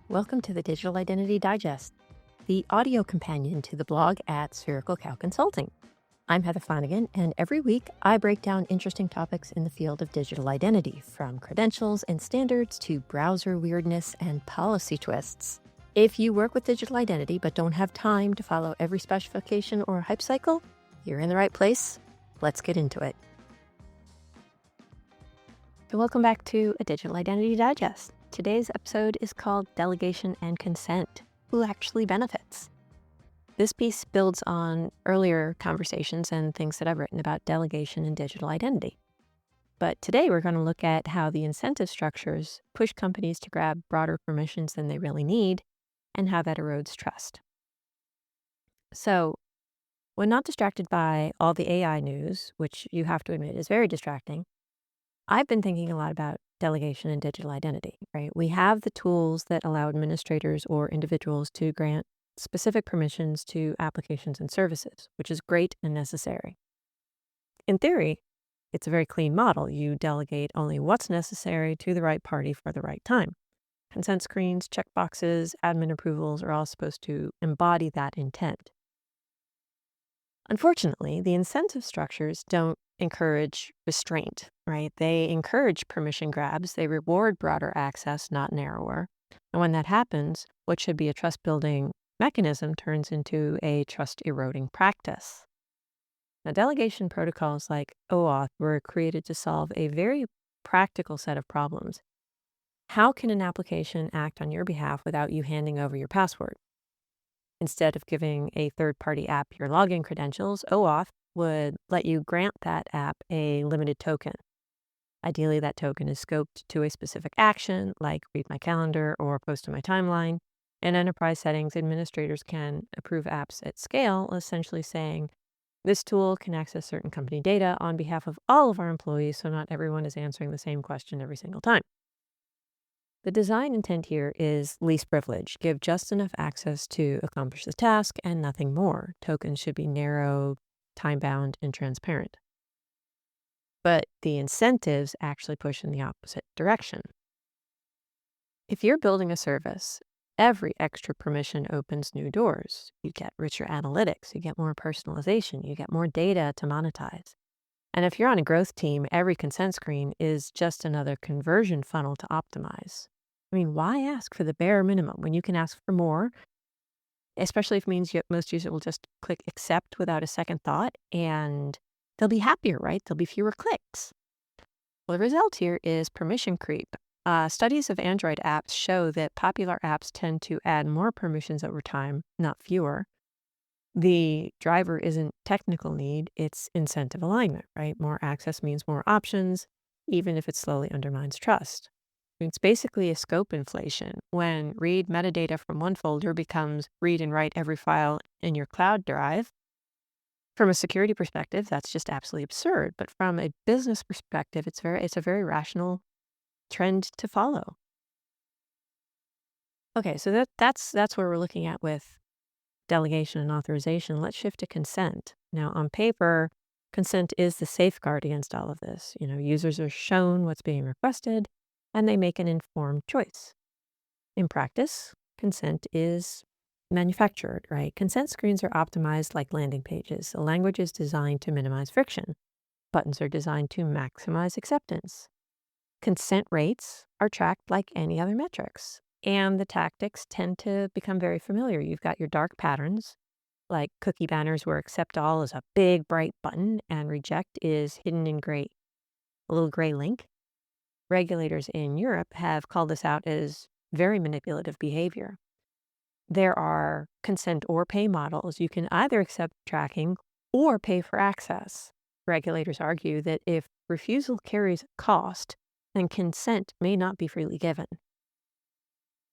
Welcome to the Digital Identity Digest, the audio companion to the blog at Spherical Cow Consulting. I'm Heather Flanagan, and every week I break down interesting topics in the field of digital identity, from credentials and standards to browser weirdness and policy twists. If you work with digital identity but don't have time to follow every specification or hype cycle, you're in the right place. Let's get into it. So welcome back to a Digital Identity Digest. Today's episode is called Delegation and Consent. Who actually benefits? This piece builds on earlier conversations and things that I've written about delegation and digital identity. But today we're going to look at how the incentive structures push companies to grab broader permissions than they really need and how that erodes trust. So, when not distracted by all the AI news, which you have to admit is very distracting, I've been thinking a lot about delegation and digital identity, right? We have the tools that allow administrators or individuals to grant specific permissions to applications and services, which is great and necessary. In theory, it's a very clean model. You delegate only what's necessary to the right party for the right time. Consent screens, checkboxes, admin approvals are all supposed to embody that intent. Unfortunately, the incentive structures don't encourage restraint, right? They encourage permission grabs. They reward broader access, not narrower. And when that happens, what should be a trust building mechanism turns into a trust eroding practice. Now, delegation protocols like OAuth were created to solve a very practical set of problems. How can an application act on your behalf without you handing over your password? Instead of giving a third-party app your login credentials, OAuth would let you grant that app a limited token. Ideally, that token is scoped to a specific action, like read my calendar or post to my timeline. In enterprise settings, administrators can approve apps at scale, essentially saying, this tool can access certain company data on behalf of all of our employees, so not everyone is answering the same question every single time. The design intent here is least privilege. Give just enough access to accomplish the task and nothing more. Tokens should be narrow, time-bound, and transparent. But the incentives actually push in the opposite direction. If you're building a service, every extra permission opens new doors. You get richer analytics, you get more personalization, you get more data to monetize. And if you're on a growth team, every consent screen is just another conversion funnel to optimize. I mean, why ask for the bare minimum when you can ask for more? Especially if it means most users will just click accept without a second thought, and they'll be happier, right? There'll be fewer clicks. Well, the result here is permission creep. Studies of Android apps show that popular apps tend to add more permissions over time, not fewer. The driver isn't technical need, it's incentive alignment, right? More access means more options, even if it slowly undermines trust. It's basically a scope inflation. When read metadata from one folder becomes read and write every file in your cloud drive, from a security perspective, that's just absolutely absurd. But from a business perspective, it's a very rational trend to follow. Okay, so that's where we're looking at with delegation and authorization. Let's shift to consent. Now, on paper, consent is the safeguard against all of this. Users are shown what's being requested, and they make an informed choice. In practice, consent is manufactured, right? Consent screens are optimized like landing pages. The language is designed to minimize friction. Buttons are designed to maximize acceptance. Consent rates are tracked like any other metrics. And the tactics tend to become very familiar. You've got your dark patterns, like cookie banners where accept all is a big, bright button and reject is hidden in gray, a little gray link. Regulators in Europe have called this out as very manipulative behavior. There are consent or pay models. You can either accept tracking or pay for access. Regulators argue that if refusal carries a cost, then consent may not be freely given.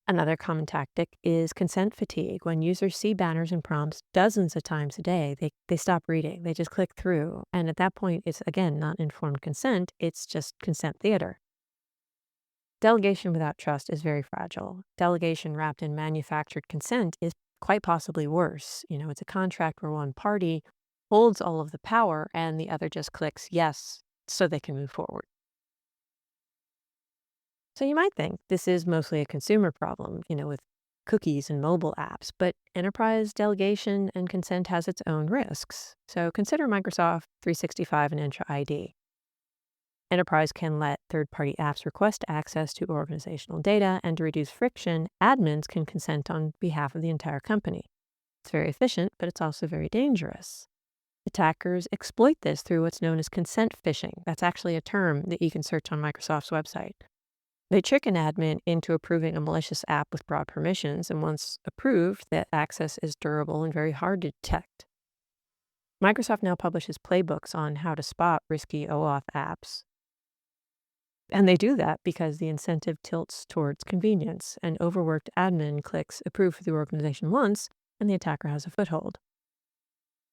Another common tactic is consent fatigue. When users see banners and prompts dozens of times a day, they stop reading. They just click through. And at that point, it's, again, not informed consent. It's just consent theater. Delegation without trust is very fragile. Delegation wrapped in manufactured consent is quite possibly worse. It's a contract where one party holds all of the power and the other just clicks yes so they can move forward. So you might think this is mostly a consumer problem, with cookies and mobile apps, but enterprise delegation and consent has its own risks. So consider Microsoft 365 and Entra ID. Enterprise can let third party apps request access to organizational data, and to reduce friction, admins can consent on behalf of the entire company. It's very efficient, but it's also very dangerous. Attackers exploit this through what's known as consent phishing. That's actually a term that you can search on Microsoft's website. They trick an admin into approving a malicious app with broad permissions, and once approved, that access is durable and very hard to detect. Microsoft now publishes playbooks on how to spot risky OAuth apps. And they do that because the incentive tilts towards convenience. An overworked admin clicks approve for the organization once, and the attacker has a foothold.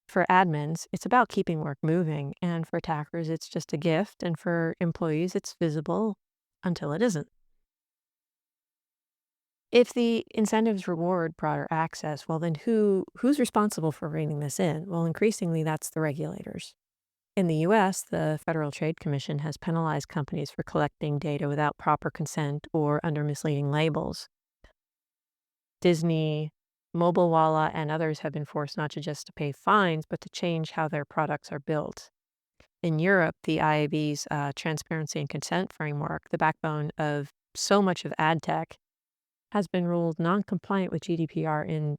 For admins, it's about keeping work moving, and for attackers, it's just a gift, and for employees, it's visible until it isn't. If the incentives reward broader access, well, then who's responsible for reining this in? Well, increasingly, that's the regulators. In the US, the Federal Trade Commission has penalized companies for collecting data without proper consent or under misleading labels. Disney, Mobile Walla, and others have been forced not just to pay fines, but to change how their products are built. In Europe, the IAB's transparency and consent framework, the backbone of so much of ad tech, has been ruled non-compliant with GDPR in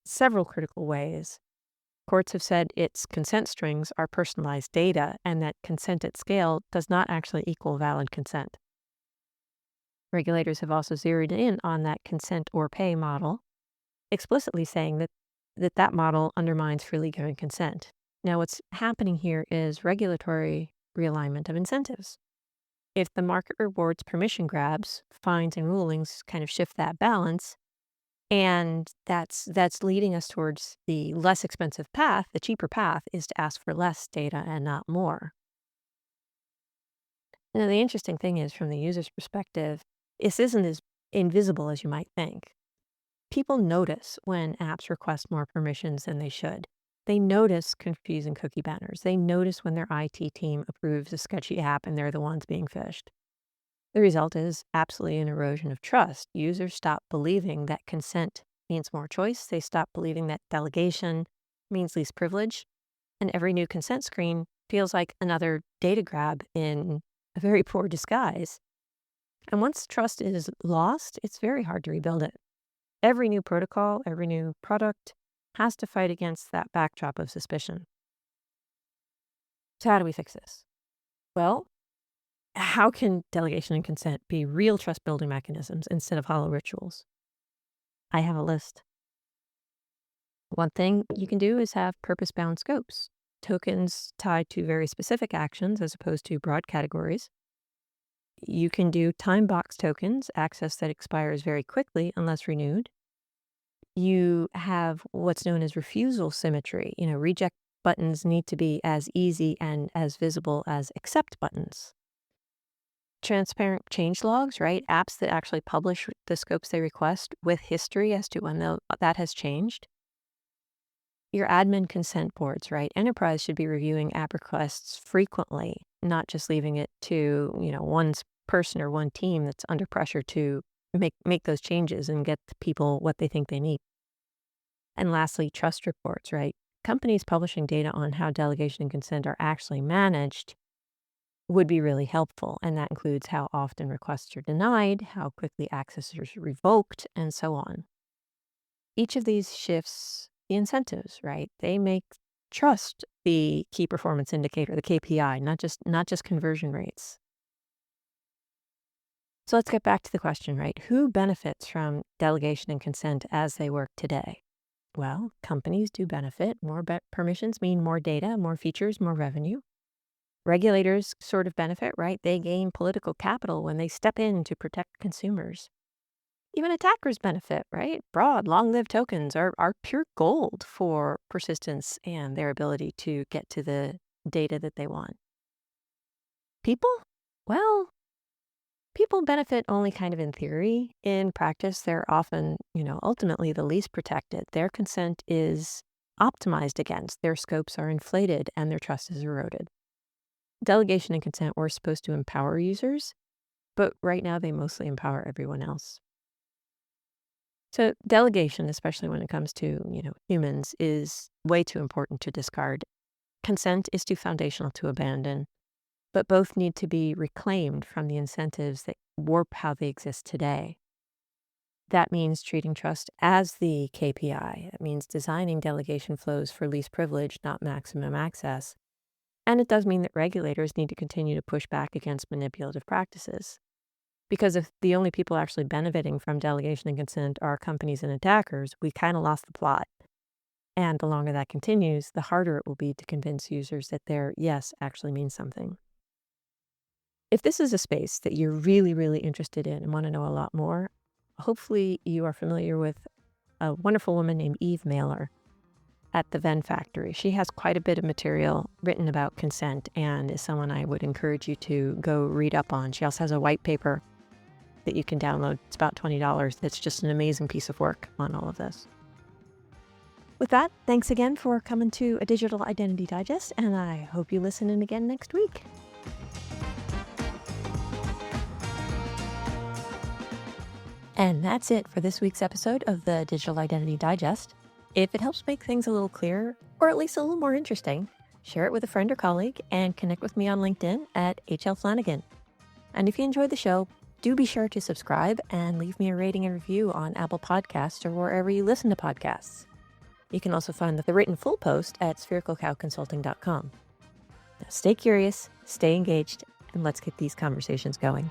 several critical ways. Courts have said its consent strings are personalized data, and that consent at scale does not actually equal valid consent. Regulators have also zeroed in on that consent or pay model, explicitly saying that model undermines freely given consent. Now, what's happening here is regulatory realignment of incentives. If the market rewards permission grabs, fines and rulings kind of shift that balance, and that's leading us towards the less expensive path. The cheaper path is to ask for less data and not more. Now, the interesting thing is, from the user's perspective, this isn't as invisible as you might think. People notice when apps request more permissions than they should. They notice confusing cookie banners. They notice when their IT team approves a sketchy app and they're the ones being phished. The result is absolutely an erosion of trust. Users stop believing that consent means more choice. They stop believing that delegation means least privilege. And every new consent screen feels like another data grab in a very poor disguise. And once trust is lost, it's very hard to rebuild it. Every new protocol, every new product has to fight against that backdrop of suspicion. So how do we fix this? Well, how can delegation and consent be real trust building mechanisms instead of hollow rituals? I have a list. One thing you can do is have purpose bound scopes, tokens tied to very specific actions as opposed to broad categories. You can do time box tokens, access that expires very quickly unless renewed. You have what's known as refusal symmetry. Reject buttons need to be as easy and as visible as accept buttons. Transparent change logs, right? Apps that actually publish the scopes they request with history as to when that has changed. Your admin consent boards, right? Enterprise should be reviewing app requests frequently, not just leaving it to, one person or one team that's under pressure to make those changes and get the people what they think they need. And lastly, trust reports, right? Companies publishing data on how delegation and consent are actually managed would be really helpful. And that includes how often requests are denied, how quickly access is revoked, and so on. Each of these shifts the incentives, right? They make trust the key performance indicator, the KPI, not just conversion rates. So let's get back to the question, right? Who benefits from delegation and consent as they work today? Well, companies do benefit. More permissions mean more data, more features, more revenue. Regulators sort of benefit, right? They gain political capital when they step in to protect consumers. Even attackers benefit, right? Broad, long-lived tokens are pure gold for persistence and their ability to get to the data that they want. People? Well, people benefit only kind of in theory. In practice, they're often, ultimately the least protected. Their consent is optimized against, their scopes are inflated, and their trust is eroded. Delegation and consent were supposed to empower users, but right now they mostly empower everyone else. So delegation, especially when it comes to, humans, is way too important to discard. Consent is too foundational to abandon, but both need to be reclaimed from the incentives that warp how they exist today. That means treating trust as the KPI. It means designing delegation flows for least privilege, not maximum access. And it does mean that regulators need to continue to push back against manipulative practices. Because if the only people actually benefiting from delegation and consent are companies and attackers, we kind of lost the plot. And the longer that continues, the harder it will be to convince users that their yes actually means something. If this is a space that you're really, really interested in and want to know a lot more, hopefully you are familiar with a wonderful woman named Eve Mailer at the Venn Factory. She has quite a bit of material written about consent and is someone I would encourage you to go read up on. She also has a white paper that you can download. It's about $20. That's just an amazing piece of work on all of this. With that, thanks again for coming to a Digital Identity Digest, and I hope you listen in again next week. And that's it for this week's episode of the Digital Identity Digest. If it helps make things a little clearer, or at least a little more interesting, share it with a friend or colleague and connect with me on LinkedIn at HL Flanagan. And if you enjoyed the show, do be sure to subscribe and leave me a rating and review on Apple Podcasts or wherever you listen to podcasts. You can also find the written full post at sphericalcowconsulting.com. Now stay curious, stay engaged, and let's get these conversations going.